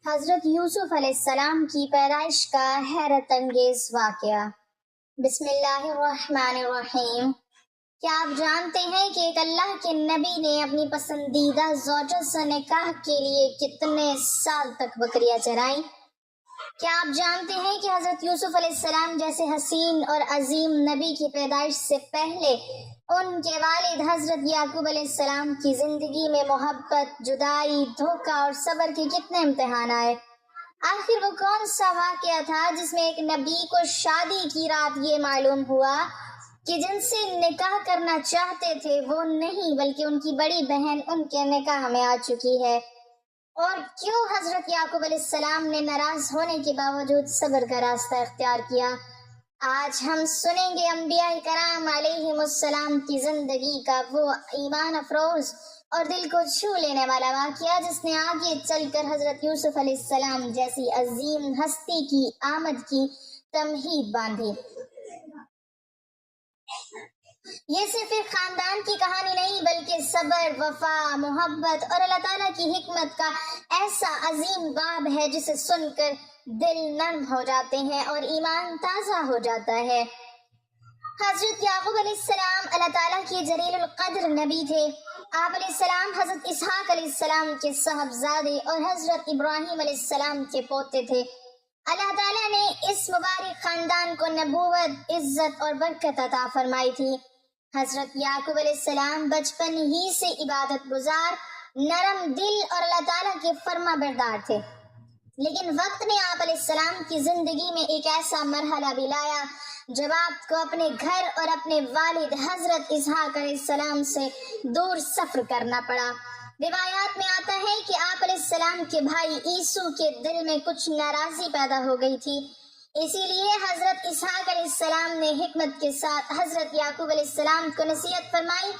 حضرت یوسف علیہ السلام کی پیدائش کا حیرت انگیز واقعہ۔ بسم اللہ الرحمن الرحیم۔ کیا آپ جانتے ہیں کہ ایک اللہ کے نبی نے اپنی پسندیدہ زوجہ سے نکاح کے لیے کتنے سال تک بکریاں چرائیں؟ کیا آپ جانتے ہیں کہ حضرت یوسف علیہ السلام جیسے حسین اور عظیم نبی کی پیدائش سے پہلے ان کے والد حضرت یعقوب علیہ السلام کی زندگی میں محبت، جدائی، دھوکہ اور صبر کے کتنے امتحان آئے؟ آخر وہ کون سا واقعہ تھا جس میں ایک نبی کو شادی کی رات یہ معلوم ہوا کہ جن سے نکاح کرنا چاہتے تھے وہ نہیں بلکہ ان کی بڑی بہن ان کے نکاح میں آ چکی ہے؟ اور کیوں حضرت یعقوب علیہ السلام نے ناراض ہونے کے باوجود صبر کا راستہ اختیار کیا؟ آج ہم سنیں گے انبیاء کرام علیہم السلام کی زندگی کا وہ ایمان افروز اور دل کو چھو لینے والا واقعہ جس نے آگے چل کر حضرت یوسف علیہ السلام جیسی عظیم ہستی کی آمد کی تمہید باندھی۔ یہ صرف ایک خاندان کی کہانی نہیں بلکہ صبر، وفا، محبت اور اللہ تعالیٰ کی حکمت کا ایسا عظیم باب ہے جسے سن کر دل نرم ہو جاتے ہیں اور ایمان تازہ ہو جاتا ہے۔ حضرت یعقوب علیہ السلام اللہ تعالیٰ کے جلیل القدر نبی تھے۔ آپ علیہ السلام حضرت اسحاق علیہ السلام کے صاحبزادے اور حضرت ابراہیم علیہ السلام کے پوتے تھے۔ اللہ تعالیٰ نے اس مبارک خاندان کو نبوت، عزت اور برکت عطا فرمائی تھی۔ حضرت یعقوب علیہ السلام بچپن ہی سے عبادت گزار، نرم دل اور اللہ تعالیٰ کے فرما بردار تھے، لیکن وقت نے آپ علیہ السلام کی زندگی میں ایک ایسا مرحلہ بھی لایا جب آپ کو اپنے گھر اور اپنے والد حضرت اسحاق علیہ السلام سے دور سفر کرنا پڑا۔ روایات میں آتا ہے کہ آپ علیہ السلام کے بھائی عیسو کے دل میں کچھ ناراضی پیدا ہو گئی تھی، اسی لیے حضرت اسحاق علیہ السلام نے حکمت کے ساتھ حضرت یعقوب علیہ السلام کو نصیحت فرمائی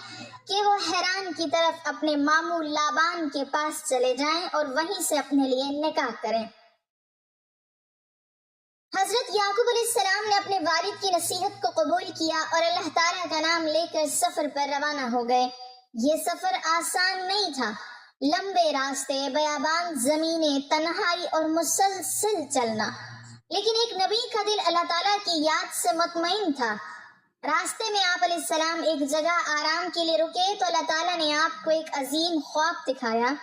کہ وہ حیران کی طرف اپنے ماموں لابان کے پاس چلے جائیں اور وہیں سے اپنے لیے نکاح کریں۔ حضرت یعقوب علیہ السلام نے اپنے والد کی نصیحت کو قبول کیا اور اللہ تعالیٰ کا نام لے کر سفر پر روانہ ہو گئے۔ یہ سفر آسان نہیں تھا، لمبے راستے، بیابان زمینیں، تنہائی اور مسلسل چلنا، لیکن ایک نبی کا دل اللہ تعالیٰ کی یاد سے مطمئن تھا۔ راستے میں آپ علیہ السلام ایک جگہ آرام کے لیے رکے تو اللہ تعالیٰ نے آپ کو ایک عظیم خواب دکھایا۔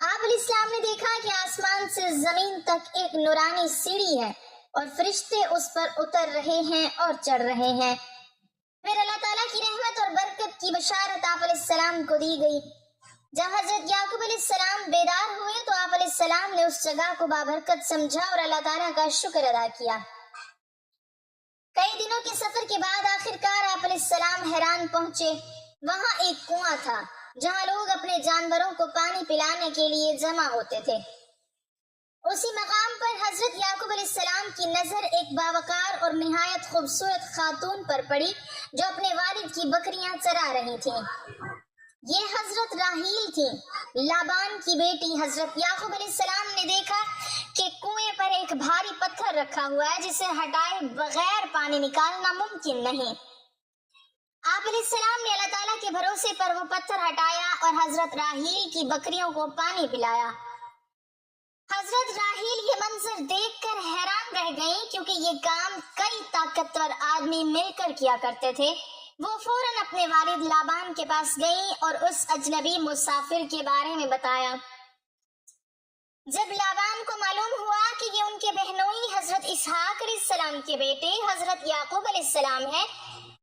آپ علیہ السلام نے دیکھا کہ آسمان سے زمین تک ایک نورانی سیڑھی ہے اور فرشتے اس پر اتر رہے ہیں اور چڑھ رہے ہیں۔ پھر اللہ تعالیٰ کی رحمت اور برکت کی بشارت آپ علیہ السلام کو دی گئی۔ جب حضرت یعقوب علیہ السلام بیدار ہوئے تو آپ علیہ السلام نے اس جگہ کو بابرکت سمجھا اور اللہ تعالیٰ کا شکر ادا کیا۔ کئی دنوں کے سفر کے بعد آخرکار آپ علیہ السلام حیران پہنچے۔ وہاں ایک کنواں تھا جہاں لوگ اپنے جانوروں کو پانی پلانے کے لیے جمع ہوتے تھے۔ اسی مقام پر حضرت یعقوب علیہ السلام کی نظر ایک باوقار اور نہایت خوبصورت خاتون پر پڑی جو اپنے والد کی بکریاں چرا رہی تھیں۔ یہ حضرت راحیل تھیں، لابان کی بیٹی۔ حضرت یعقوب علیہ السلام نے دیکھا کہ کنویں پر ایک بھاری پتھر رکھا ہوا ہے جسے ہٹائے بغیر پانی نکالنا ممکن نہیں۔ آپ علیہ السلام نے اللہ تعالیٰ کے بھروسے پر وہ پتھر ہٹایا اور حضرت راحیل کی بکریوں کو پانی پلایا۔ حضرت راحیل یہ منظر دیکھ کر حیران رہ گئیں کیونکہ یہ کام کئی طاقتور آدمی مل کر کیا کرتے تھے۔ وہ فوراً اپنے والد لابان کے پاس گئیں اور اس اجنبی مسافر کے بارے میں بتایا۔ جب لابان کو معلوم ہوا کہ یہ ان کے بہنوئی حضرت اسحاق علیہ السلام کے بیٹے حضرت یعقوب علیہ السلام ہیں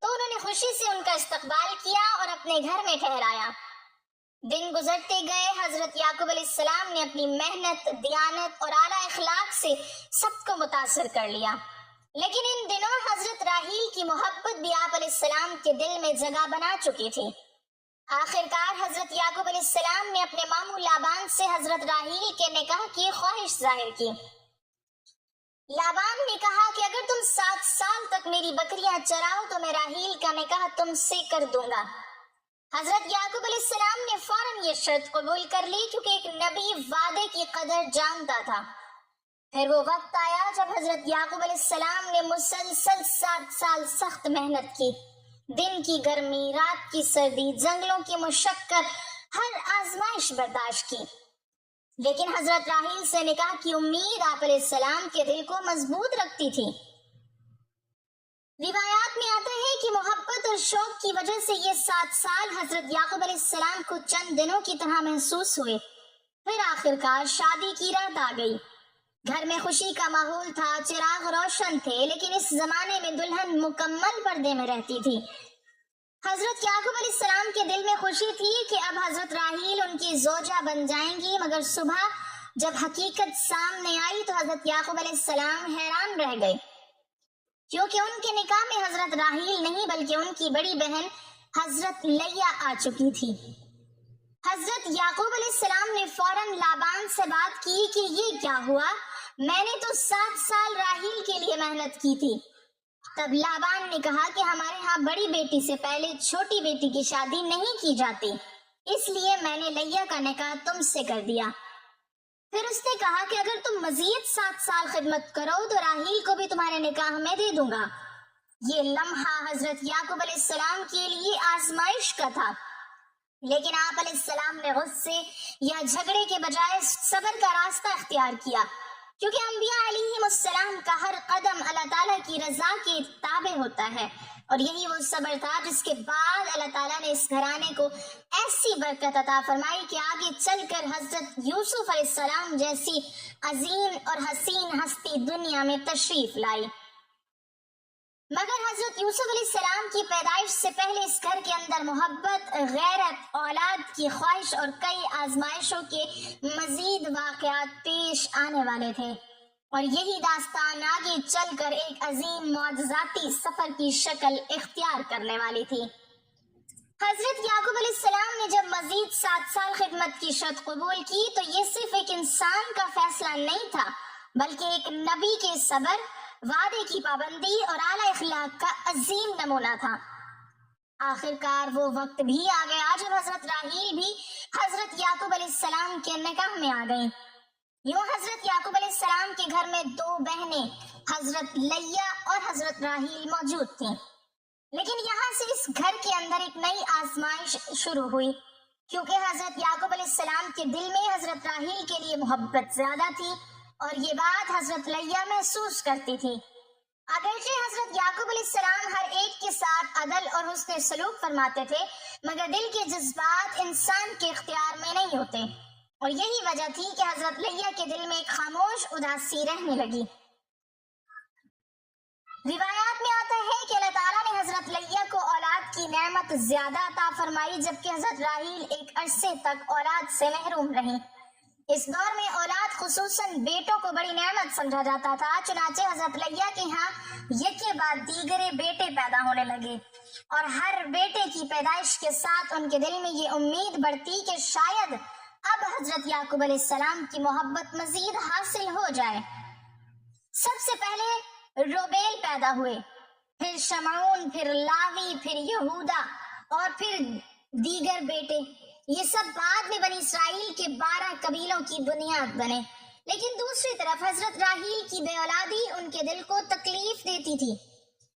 تو انہوں نے خوشی سے ان کا استقبال کیا اور اپنے گھر میں ٹھہرایا۔ دن گزرتے گئے، حضرت یعقوب علیہ السلام نے اپنی محنت، دیانت اور اعلیٰ اخلاق سے سب کو متاثر کر لیا، لیکن ان دنوں حضرت راحیل کی محبت بھی آپ علیہ السلام کے دل میں جگہ بنا چکی تھی۔ آخرکار حضرت یعقوب علیہ السلام نے اپنے ماموں لابان سے حضرت راحیل کے نکاح کی خواہش ظاہر کی۔ لابان نے کہا کہ اگر تم 7 سال تک میری بکریاں چراؤ تو میں راحیل کا نکاح تم سے کر دوں گا۔ حضرت یعقوب علیہ السلام نے فوراً یہ شرط قبول کر لی کیونکہ ایک نبی وعدے کی قدر جانتا تھا۔ پھر وہ وقت آیا جب حضرت یعقوب علیہ السلام نے مسلسل 7 سال سخت محنت کی، دن کی گرمی، رات کی سردی، جنگلوں کی مشقت، ہر آزمائش برداشت کی۔ لیکن حضرت راحیل سے نکاح کی امید آپ علیہ السلام کے دل کو مضبوط رکھتی تھی۔ روایات میں آتا ہے کہ محبت اور شوق کی وجہ سے یہ 7 سال حضرت یعقوب علیہ السلام کو چند دنوں کی طرح محسوس ہوئے۔ پھر آخرکار شادی کی رات آ گئی۔ گھر میں خوشی کا ماحول تھا، چراغ روشن تھے، لیکن اس زمانے میں دلہن مکمل پردے میں رہتی تھی۔ حضرت یعقوب علیہ السلام کے دل میں خوشی تھی کہ اب حضرت راحیل ان کی زوجہ بن جائیں گی، مگر صبح جب حقیقت سامنے آئی تو حضرت یعقوب علیہ السلام حیران رہ گئے، کیونکہ ان کے نکاح میں حضرت راحیل نہیں بلکہ ان کی بڑی بہن حضرت لیا آ چکی تھی۔ حضرت یعقوب علیہ السلام نے فوراً لابان سے بات کی کہ یہ کیا ہوا، میں نے تو 7 سال راحیل کے لیے محنت کی تھی۔ تب لابان نے کہا کہ ہمارے ہاں بڑی بیٹی سے پہلے چھوٹی بیٹی کی شادی نہیں کی جاتی، اس لیے میں نے لیا کا نکاح تم سے کر دیا۔ پھر اس نے کہا کہ اگر تم مزید 7 سال خدمت کرو تو راحیل کو بھی تمہارے نکاح میں دے دوں گا۔ یہ لمحہ حضرت یعقوب علیہ السلام کے لیے آزمائش کا تھا، لیکن آپ علیہ السلام نے غصے یا جھگڑے کے بجائے صبر کا راستہ اختیار کیا، کیونکہ انبیاء علیہم السلام کا ہر قدم اللہ تعالیٰ کی رضا کے تابع ہوتا ہے، اور یہی وہ صبر تھا جس کے بعد اللہ تعالیٰ نے اس گھرانے کو ایسی برکت عطا فرمائی کہ آگے چل کر حضرت یوسف علیہ السلام جیسی عظیم اور حسین ہستی دنیا میں تشریف لائی۔ مگر حضرت یوسف علیہ السلام کی پیدائش سے پہلے اس گھر کے اندر محبت، غیرت، اولاد کی خواہش اور کئی آزمائشوں کے مزید واقعات پیش آنے والے تھے، اور یہی داستان آگے چل کر ایک عظیم معجزاتی سفر کی شکل اختیار کرنے والی تھی۔ حضرت یعقوب علیہ السلام نے جب مزید 7 سال خدمت کی شرط قبول کی تو یہ صرف ایک انسان کا فیصلہ نہیں تھا، بلکہ ایک نبی کے صبر، وعدے کی پابندی اور اعلیٰ اخلاق کا عظیم نمونہ تھا۔ آخرکار وہ وقت بھی آ گیا جب حضرت راحیل بھی حضرت یعقوب علیہ السلام کے نکاح میں آ گئیں۔ یوں حضرت یعقوب علیہ السلام کے گھر میں 2 بہنیں حضرت لیا اور حضرت راحیل موجود تھیں، لیکن یہاں سے اس گھر کے اندر ایک نئی آزمائش شروع ہوئی، کیونکہ حضرت یعقوب علیہ السلام کے دل میں حضرت راحیل کے لیے محبت زیادہ تھی، اور یہ بات حضرت لیا محسوس کرتی تھی۔ اگرچہ حضرت یعقوب علیہ السلام ہر ایک کے ساتھ عدل اور حسن سلوک فرماتے تھے، مگر دل کے جذبات انسان کے اختیار میں نہیں ہوتے، اور یہی وجہ تھی کہ حضرت لیا کے دل میں ایک خاموش اداسی رہنے لگی۔ روایات میں آتا ہے کہ اللہ تعالیٰ نے حضرت لیا کو اولاد کی نعمت زیادہ عطا فرمائی، جبکہ حضرت راحیل ایک عرصے تک اولاد سے محروم رہیں۔ اس دور میں اولاد خصوصاً بیٹوں کو بڑی نعمت سمجھا جاتا تھا، چنانچہ حضرت لیا کے ہاں یکے بعد دیگرے بیٹے پیدا ہونے لگے، اور ہر بیٹے کی پیدائش کے ساتھ ان کے دل میں یہ امید بڑھتی کہ شاید اب حضرت یعقوب علیہ السلام کی محبت مزید حاصل ہو جائے۔ سب سے پہلے روبیل پیدا ہوئے، پھر شمعون، پھر لاوی، پھر یہودا، اور پھر دیگر بیٹے۔ یہ سب بعد میں بنی اسرائیل کے 12 قبیلوں کی بنیاد بنے، لیکن دوسری طرف حضرت راحیل کی بے اولادی ان کے دل کو تکلیف دیتی تھی۔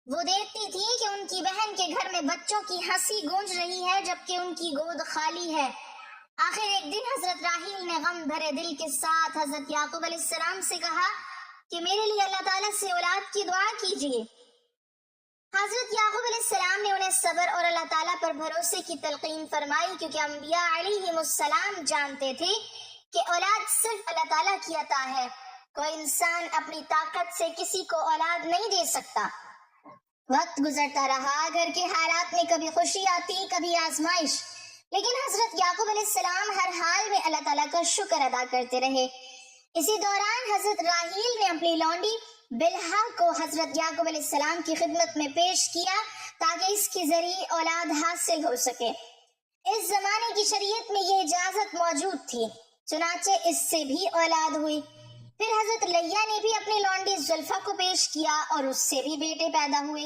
وہ دیکھتی تھی کہ ان کی بہن کے گھر میں بچوں کی ہنسی گونج رہی ہے جبکہ ان کی گود خالی ہے۔ آخر ایک دن حضرت راحیل نے غم بھرے دل کے ساتھ حضرت یعقوب علیہ السلام سے کہا کہ میرے لیے اللہ تعالیٰ سے اولاد کی دعا کیجیے۔ حضرت یعقوب علیہ السلام نے انہیں صبر اور اللہ تعالیٰ پر بھروسے کی تلقین فرمائی، کیونکہ انبیاء علیہم السلام جانتے تھے کہ اولاد صرف اللہ تعالیٰ کی عطا ہے، کوئی انسان اپنی طاقت سے کسی کو اولاد نہیں دے سکتا۔ وقت گزرتا رہا، گھر کے حالات میں کبھی خوشی آتی، کبھی آزمائش، لیکن حضرت یعقوب علیہ السلام ہر حال میں اللہ تعالیٰ کا شکر ادا کرتے رہے۔ اسی دوران حضرت راحیل نے اپنی لونڈی بلہا کو حضرت یعقوب علیہ السلام کی خدمت میں پیش کیا تاکہ اس کے ذریعے اولاد حاصل ہو سکے۔ اس زمانے کی شریعت میں یہ اجازت موجود تھی، چنانچہ اس سے بھی اولاد ہوئی۔ پھر حضرت لیا نے بھی اپنی لونڈی زلفا کو پیش کیا اور اس سے بھی بیٹے پیدا ہوئے۔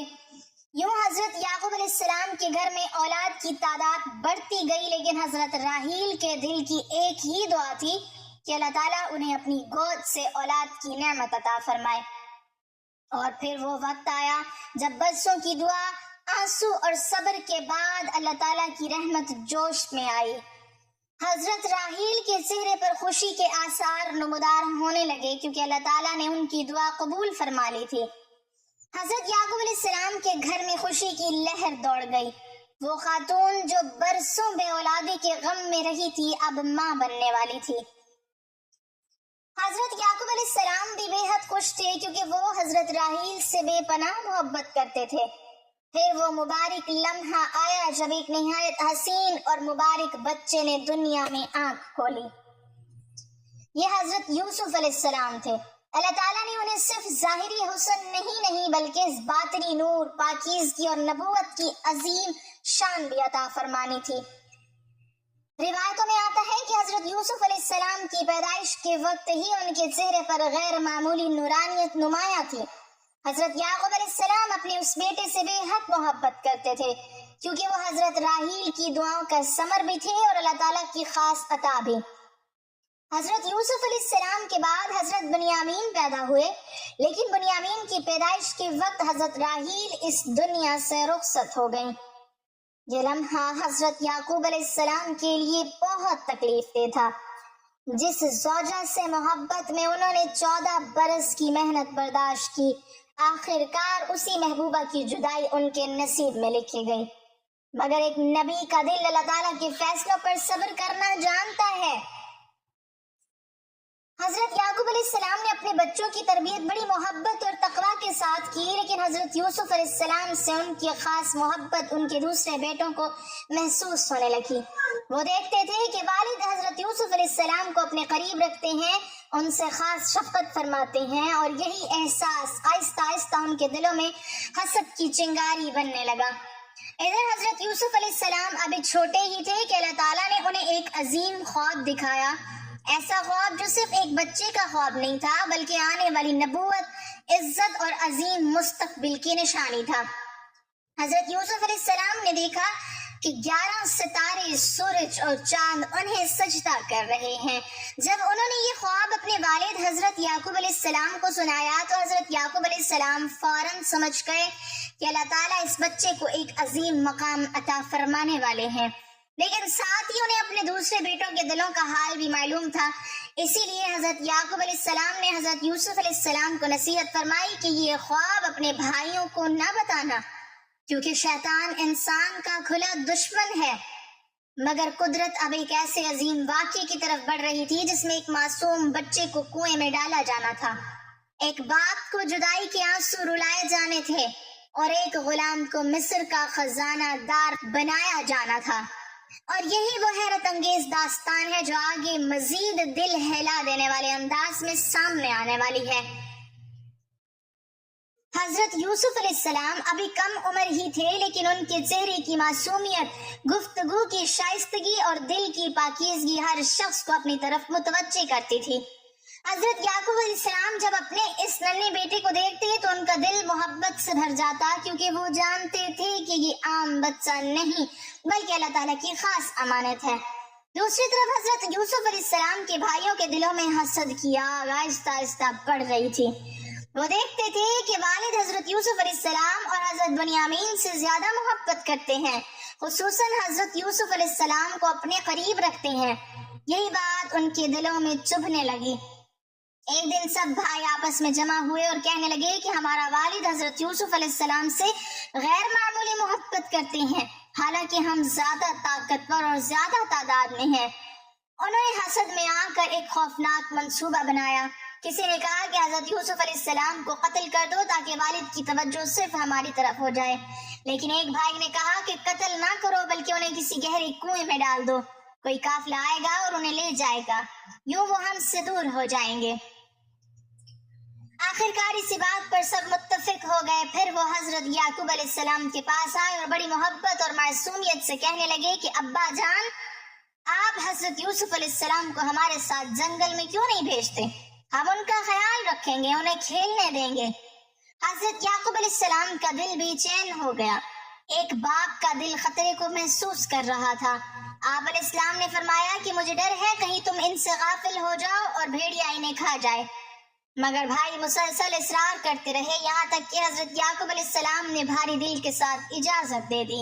یوں حضرت یعقوب علیہ السلام کے گھر میں اولاد کی تعداد بڑھتی گئی، لیکن حضرت راحیل کے دل کی ایک ہی دعا تھی کہ اللہ تعالیٰ انہیں اپنی گود سے اولاد کی نعمت عطا فرمائے۔ اور پھر وہ وقت آیا جب برسوں کی دعا، آنسو اور صبر کے بعد اللہ تعالیٰ کی رحمت جوش میں آئی۔ حضرت راحیل کے چہرے پر خوشی کے آثار نمودار ہونے لگے کیونکہ اللہ تعالیٰ نے ان کی دعا قبول فرما لی تھی۔ حضرت یعقوب علیہ السلام کے گھر میں خوشی کی لہر دوڑ گئی۔ وہ خاتون جو برسوں بے اولادی کے غم میں رہی تھی اب ماں بننے والی تھی۔ حضرت یعقوب علیہ السلام بھی بے حد خوش تھے کیونکہ وہ حضرت راحیل سے بے پناہ محبت کرتے تھے۔ پھر وہ مبارک لمحہ آیا جب ایک نہایت حسین اور مبارک بچے نے دنیا میں آنکھ کھولی۔ یہ حضرت یوسف علیہ السلام تھے۔ اللہ تعالیٰ نے انہیں صرف ظاہری حسن نہیں بلکہ اس باطنی نور، پاکیزگی اور نبوت کی عظیم شان بھی عطا فرمانی تھی۔ روایتوں میں آتا ہے کہ حضرت یوسف علیہ السلام کی پیدائش کے وقت ہی ان کے چہرے پر غیر معمولی نورانیت نمایاں تھی۔ حضرت یعقوب علیہ السلام اپنے اس بیٹے سے بے حد محبت کرتے تھے کیونکہ وہ حضرت راحیل کی دعاؤں کا ثمر بھی تھے اور اللہ تعالیٰ کی خاص عطا بھی۔ حضرت یوسف علیہ السلام کے بعد حضرت بنیامین پیدا ہوئے، لیکن بنیامین کی پیدائش کے وقت حضرت راحیل اس دنیا سے رخصت ہو گئیں۔ یہ لمحہ حضرت یعقوب علیہ السلام کے لیے بہت تکلیف دہ تھا۔ جس زوجہ سے محبت میں انہوں نے 14 برس کی محنت برداشت کی، آخر کار اسی محبوبہ کی جدائی ان کے نصیب میں لکھی گئی۔ مگر ایک نبی کا دل اللہ تعالیٰ کے فیصلوں پر صبر کرنا جانتا ہے۔ حضرت یعقوب علیہ السلام نے اپنے بچوں کی تربیت بڑی محبت اور تقویٰ کے ساتھ کی، لیکن حضرت یوسف علیہ السلام سے ان کی خاص محبت ان کے دوسرے بیٹوں کو محسوس ہونے لگی۔ وہ دیکھتے تھے کہ والد حضرت یوسف علیہ السلام کو اپنے قریب رکھتے ہیں، ان سے خاص شفقت فرماتے ہیں، اور یہی احساس آہستہ آہستہ ان کے دلوں میں حسد کی چنگاری بننے لگا۔ ادھر حضرت یوسف علیہ السلام ابھی چھوٹے ہی تھے کہ اللہ تعالیٰ نے انہیں ایک عظیم خواب دکھایا، ایسا خواب جو صرف ایک بچے کا خواب نہیں تھا بلکہ آنے والی نبوت، عزت اور عظیم مستقبل کی نشانی تھا۔ حضرت یوسف علیہ السلام نے دیکھا کہ 11 ستارے، سورج اور چاند انہیں سجدہ کر رہے ہیں۔ جب انہوں نے یہ خواب اپنے والد حضرت یعقوب علیہ السلام کو سنایا تو حضرت یعقوب علیہ السلام فوراً سمجھ گئے کہ اللہ تعالیٰ اس بچے کو ایک عظیم مقام عطا فرمانے والے ہیں، لیکن ساتھ ہی انہیں اپنے دوسرے بیٹوں کے دلوں کا حال بھی معلوم تھا۔ اسی لیے حضرت یعقوب علیہ السلام نے حضرت یوسف علیہ السلام کو نصیحت فرمائی کہ یہ خواب اپنے بھائیوں کو نہ بتانا، کیونکہ شیطان انسان کا کھلا دشمن ہے۔ مگر قدرت اب ایک ایسے عظیم واقعے کی طرف بڑھ رہی تھی جس میں ایک معصوم بچے کو کنویں میں ڈالا جانا تھا، ایک باپ کو جدائی کے آنسو رلائے جانے تھے، اور ایک غلام کو مصر کا خزانہ دار بنایا جانا تھا۔ اور یہی وہ حیرت انگیز داستان ہے جو آگے مزید دل ہلا دینے والے انداز میں سامنے آنے والی ہے۔ حضرت یوسف علیہ السلام ابھی کم عمر ہی تھے، لیکن ان کے چہرے کی معصومیت، گفتگو کی شائستگی اور دل کی پاکیزگی ہر شخص کو اپنی طرف متوجہ کرتی تھی۔ حضرت یعقوب علیہ السلام جب اپنے اس ننھے بیٹے کو دیکھتے تو ان کا دل محبت سے بھر جاتا، کیونکہ وہ جانتے تھے کہ یہ عام بچہ نہیں بلکہ اللہ تعالیٰ کی خاص امانت ہے۔ دوسری طرف حضرت یوسف علیہ السلام کے بھائیوں کے دلوں میں حسد کی آگ آہستہ آہستہ بڑھ رہی تھی۔ وہ دیکھتے تھے کہ والد حضرت یوسف علیہ السلام اور حضرت بنیامین سے زیادہ محبت کرتے ہیں، خصوصاً حضرت یوسف علیہ السلام کو اپنے قریب رکھتے ہیں۔ یہی بات ان کے دلوں میں چبھنے لگی۔ ایک دن سب بھائی آپس میں جمع ہوئے اور کہنے لگے کہ ہمارا والد حضرت یوسف علیہ السلام سے غیر معمولی محبت کرتے ہیں، حالانکہ ہم زیادہ طاقتور اور زیادہ تعداد میں ہیں۔ انہوں نے حسد میں آ کر ایک خوفناک منصوبہ بنایا۔ کسی نے کہا کہ حضرت یوسف علیہ السلام کو قتل کر دو تاکہ والد کی توجہ صرف ہماری طرف ہو جائے، لیکن ایک بھائی نے کہا کہ قتل نہ کرو بلکہ انہیں کسی گہرے کنویں میں ڈال دو، کوئی قافلہ آئے گا اور انہیں لے جائے گا، یوں وہ ہم سے دور ہو جائیں گے۔ آخرکار اسی بات پر سب متفق ہو گئے۔ پھر وہ حضرت یعقوب علیہ السلام کے پاس آئے اور بڑی محبت اور معصومیت سے کہنے لگے کہ ابا جان، آپ حضرت یوسف علیہ السلام کو ہمارے ساتھ جنگل میں کیوں نہیں بھیجتے؟ ہم ان کا خیال رکھیں گے، انہیں کھیلنے دیں گے۔ حضرت یعقوب علیہ السلام کا دل بے چین ہو گیا۔ ایک باپ کا دل خطرے کو محسوس کر رہا تھا۔ آپ علیہ السلام نے فرمایا کہ مجھے ڈر ہے کہیں تم ان سے غافل ہو جاؤ اور بھیڑیا انہیں کھا جائے۔ مگر بھائی مسلسل اصرار کرتے رہے، یہاں تک کہ حضرت یعقوب علیہ السلام نے بھاری دل کے ساتھ اجازت دے دی۔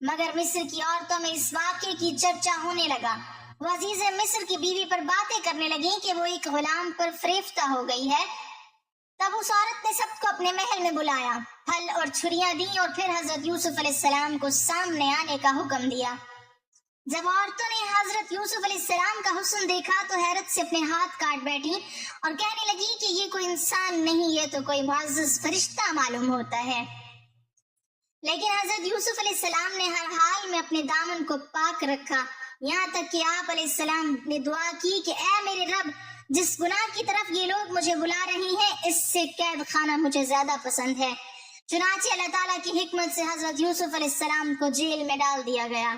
مگر مصر کی عورتوں میں اس واقعے کی چرچا ہونے لگا۔ وہ عزیز مصر کی بیوی پر باتیں کرنے لگیں کہ وہ ایک غلام پر فریفتہ ہو گئی ہے۔ تب اس عورت نے سب کو اپنے محل میں بلایا، پھل اور چھریاں دیں اور پھر حضرت یوسف علیہ السلام کو سامنے آنے کا حکم دیا۔ جب عورتوں نے حضرت یوسف علیہ السلام کا حسن دیکھا تو حیرت سے اپنے ہاتھ کاٹ بیٹھی اور کہنے لگی کہ یہ کوئی انسان نہیں، یہ تو کوئی معزز فرشتہ معلوم ہوتا ہے۔ لیکن حضرت یوسف علیہ السلام نے ہر حال میں اپنے دامن کو پاک رکھا، یہاں تک کہ آپ علیہ السلام نے دعا کی کہ اے میرے رب، جس گناہ کی طرف یہ لوگ مجھے بلا رہے ہیں اس سے قید خانہ مجھے زیادہ پسند ہے۔ چنانچہ اللہ تعالیٰ کی حکمت سے حضرت یوسف علیہ السلام کو جیل میں ڈال دیا گیا۔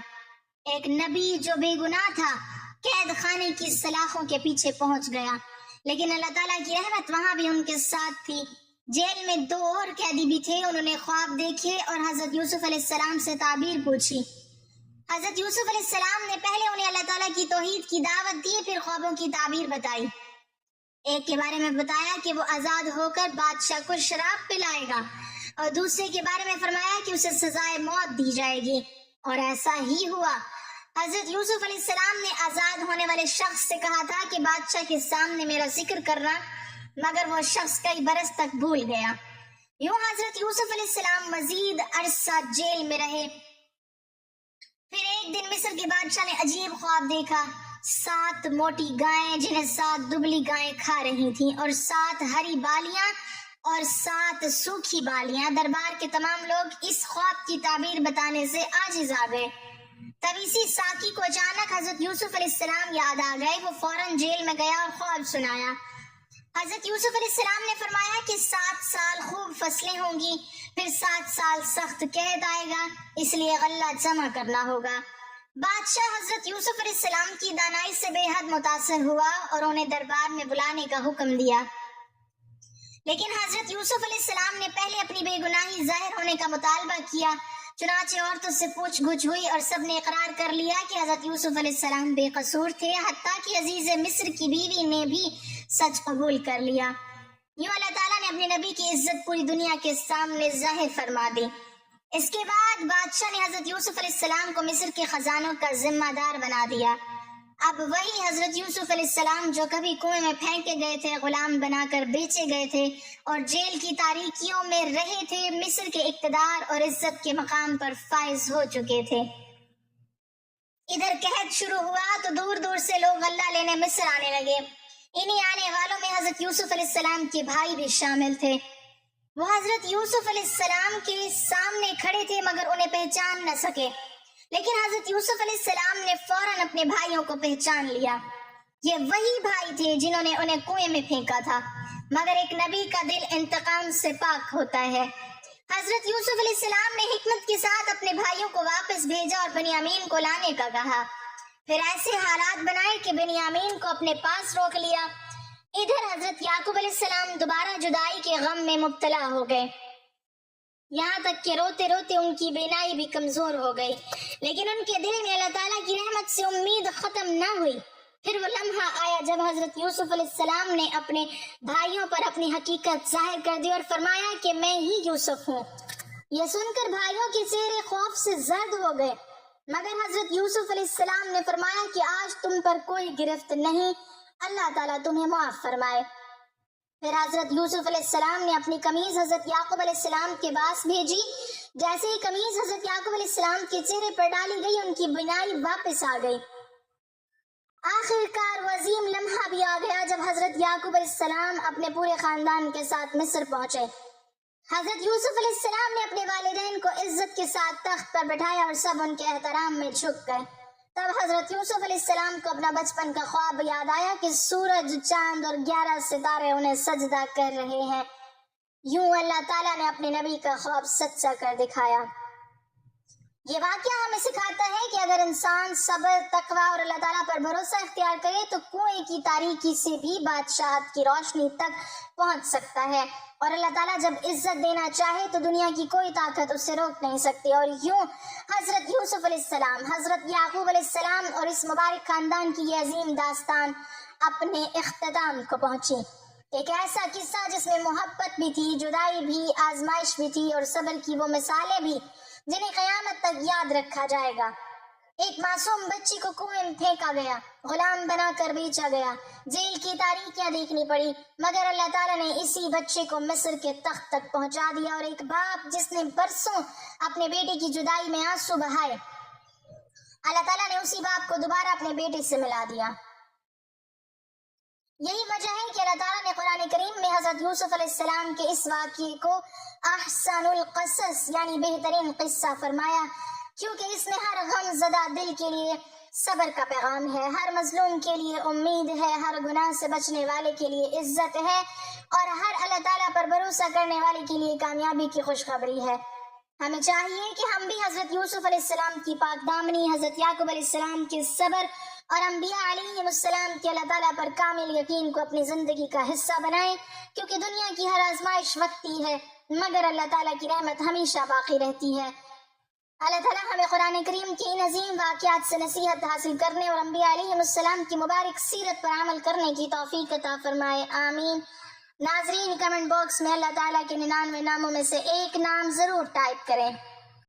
ایک نبی جو بے گناہ تھا قید خانے کی سلاخوں کے پیچھے پہنچ گیا، لیکن اللہ تعالیٰ کی رحمت وہاں بھی ان کے ساتھ تھی۔ جیل میں 2 اور قیدی بھی تھے، انہوں نے خواب دیکھے اور حضرت یوسف علیہ السلام سے تعبیر پوچھی۔ حضرت یوسف علیہ السلام نے پہلے انہیں اللہ تعالیٰ کی توحید کی دعوت دی، پھر خوابوں کی تعبیر بتائی۔ ایک کے بارے میں بتایا کہ وہ آزاد ہو کر بادشاہ کو شراب پلائے گا، اور دوسرے کے بارے میں فرمایا کہ اسے سزائے موت دی جائے گی، اور ایسا ہی ہوا۔ حضرت یوسف علیہ السلام نے آزاد ہونے والے شخص سے کہا تھا کہ بادشاہ کے سامنے میرا ذکر کرنا، مگر وہ شخص کئی برس تک بھول گیا۔ یوں حضرت یوسف علیہ السلام مزید عرصہ جیل میں رہے۔ پھر ایک دن مصر کے بادشاہ نے عجیب خواب دیکھا۔ 7 موٹی گائیں جنہیں 7 دبلی گائیں کھا رہی تھیں، اور 7 ہری بالیاں اور 7 سوکھی بالیاں۔ دربار کے تمام لوگ اس خواب کی تعبیر بتانے سے عاجز آ گئے۔ تب اسی ساقی کو اچانک حضرت یوسف علیہ السلام یاد آ گئے۔ وہ فوراً جیل میں گیا اور خواب سنایا۔ حضرت یوسف علیہ السلام نے فرمایا کہ 7 سال خوب فصلیں ہوں گی، پھر 7 سال سخت قحط آئے گا، اس لیے غلہ جمع کرنا ہوگا۔ بادشاہ حضرت یوسف علیہ السلام کی دانائی سے بے حد متاثر ہوا اور انہیں دربار میں بلانے کا حکم دیا۔ لیکن حضرت یوسف علیہ السلام نے پہلے اپنی بے گناہی ظاہر ہونے کا مطالبہ کیا۔ چنانچہ عورتوں سے پوچھ گچھ ہوئی اور سب نے اقرار کر لیا کہ حضرت یوسف علیہ السلام بے قصور تھے، حتیٰ کہ عزیز مصر کی بیوی نے بھی سچ قبول کر لیا۔ یوں اللہ تعالیٰ نے اپنے نبی کی عزت پوری دنیا کے سامنے ظاہر فرما دی۔ اس کے بعد بادشاہ نے حضرت یوسف علیہ السلام کو مصر کے خزانوں کا ذمہ دار بنا دیا۔ اب وہی حضرت یوسف علیہ السلام جو کبھی کنویں میں پھینکے گئے تھے، غلام بنا کر بیچے گئے تھے اور جیل کی تاریکیوں میں رہے تھے، مصر کے اقتدار اور عزت کے مقام پر فائز ہو چکے تھے۔ ادھر قحط شروع ہوا تو دور دور سے لوگ غلہ لینے مصر آنے لگے۔ انہی آنے والوں میں حضرت یوسف علیہ السلام کے بھائی بھی شامل تھے۔ وہ حضرت یوسف علیہ السلام کے سامنے کھڑے تھے مگر انہیں پہچان نہ سکے، لیکن حضرت یوسف علیہ السلام نے فوراً اپنے بھائیوں کو پہچان لیا۔ یہ وہی بھائی تھے جنہوں نے انہیں کنویں میں پھینکا تھا، مگر ایک نبی کا دل انتقام سے پاک ہوتا ہے۔ حضرت یوسف علیہ السلام نے حکمت کے ساتھ اپنے بھائیوں کو واپس بھیجا اور بنیامین کو لانے کا کہا۔ پھر ایسے حالات بنائے کہ بنیامین کو اپنے پاس روک لیا۔ ادھر حضرت یعقوب علیہ السلام دوبارہ جدائی کے غم میں مبتلا ہو گئے، یہاں تک کہ روتے روتے ان کی بینائی بھی کمزور ہو گئی، لیکن ان کے دل میں اللہ تعالیٰ کی رحمت سے امید ختم نہ ہوئی۔ پھر وہ لمحہ آیا جب حضرت یوسف علیہ السلام نے اپنے بھائیوں پر اپنی حقیقت ظاہر کر دی اور فرمایا کہ میں ہی یوسف ہوں۔ یہ سن کر بھائیوں کے چہرے خوف سے زرد ہو گئے، مگر حضرت یوسف علیہ السلام نے فرمایا کہ آج تم پر کوئی گرفت نہیں، اللہ تعالیٰ تمہیں معاف فرمائے۔ پھر حضرت یوسف علیہ السلام نے اپنی قمیض حضرت یعقوب علیہ السلام کے پاس بھیجی۔ جیسے ہی قمیض حضرت یعقوب علیہ السلام کے چہرے پر ڈالی گئی، ان کی بینائی واپس آ گئی۔ آخر کار وہ عظیم لمحہ بھی آ گیا جب حضرت یعقوب علیہ السلام اپنے پورے خاندان کے ساتھ مصر پہنچے۔ حضرت یوسف علیہ السلام نے اپنے والدین کو عزت کے ساتھ تخت پر بٹھایا اور سب ان کے احترام میں جھک گئے۔ تب حضرت یوسف علیہ السلام کو اپنا بچپن کا خواب یاد آیا کہ سورج، چاند اور 11 ستارے انہیں سجدہ کر رہے ہیں۔ یوں اللہ تعالیٰ نے اپنے نبی کا خواب سچا کر دکھایا۔ یہ واقعہ ہمیں سکھاتا ہے کہ اگر انسان صبر، تقوی اور اللہ تعالیٰ پر بھروسہ اختیار کرے تو کنویں کی تاریکی سے بھی بادشاہت کی روشنی تک پہنچ سکتا ہے، اور اللہ تعالیٰ جب عزت دینا چاہے تو دنیا کی کوئی طاقت اسے روک نہیں سکتی۔ اور یوں حضرت یوسف علیہ السلام، حضرت یعقوب علیہ السلام اور اس مبارک خاندان کی یہ عظیم داستان اپنے اختتام کو پہنچی۔ ایک ایسا قصہ جس میں محبت بھی تھی، جدائی بھی، آزمائش بھی تھی اور صبر کی وہ مثالیں بھی جنہیں قیامت تک یاد رکھا جائے گا۔ ایک معصوم بچی کو کنویں میں پھینکا گیا، غلام بنا کر بیچا گیا، جیل کی تاریکیاں دیکھنی پڑی، مگر اللہ تعالیٰ نے اسی بچے کو مصر کے تخت تک پہنچا دیا۔ اور ایک باپ جس نے برسوں اپنے بیٹے کی جدائی میں آنسو بہائے، اللہ تعالیٰ نے اسی باپ کو دوبارہ اپنے بیٹے سے ملا دیا۔ یہی وجہ ہے کہ اللہ تعالیٰ نے قرآن کریم میں حضرت یوسف علیہ السلام کے اس واقعے کو احسن القصص یعنی بہترین قصہ فرمایا، کیونکہ اس میں ہر غم زدہ دل کے لیے صبر کا پیغام ہے، ہر مظلوم کے لیے امید ہے، ہر گناہ سے بچنے والے کے لیے عزت ہے، اور ہر اللہ تعالیٰ پر بھروسہ کرنے والے کے لیے کامیابی کی خوشخبری ہے۔ ہمیں چاہیے کہ ہم بھی حضرت یوسف علیہ السلام کی پاک دامنی، حضرت یعقوب علیہ السلام کے صبر اور انبیاء علیہ السلام کے اللہ تعالیٰ پر کامل یقین کو اپنی زندگی کا حصہ بنائیں، کیونکہ دنیا کی ہر آزمائش وقتی ہے، مگر اللہ تعالیٰ کی رحمت ہمیشہ باقی رہتی ہے۔ اللہ تعالیٰ ہمیں قرآن کریم کی ان عظیم واقعات سے نصیحت حاصل کرنے اور انبیاء علیہ السلام کی مبارک سیرت پر عمل کرنے کی توفیق عطا فرمائے، آمین۔ ناظرین، کمنٹ باکس میں اللہ تعالیٰ کے 99 ناموں میں سے ایک نام ضرور ٹائپ کریں۔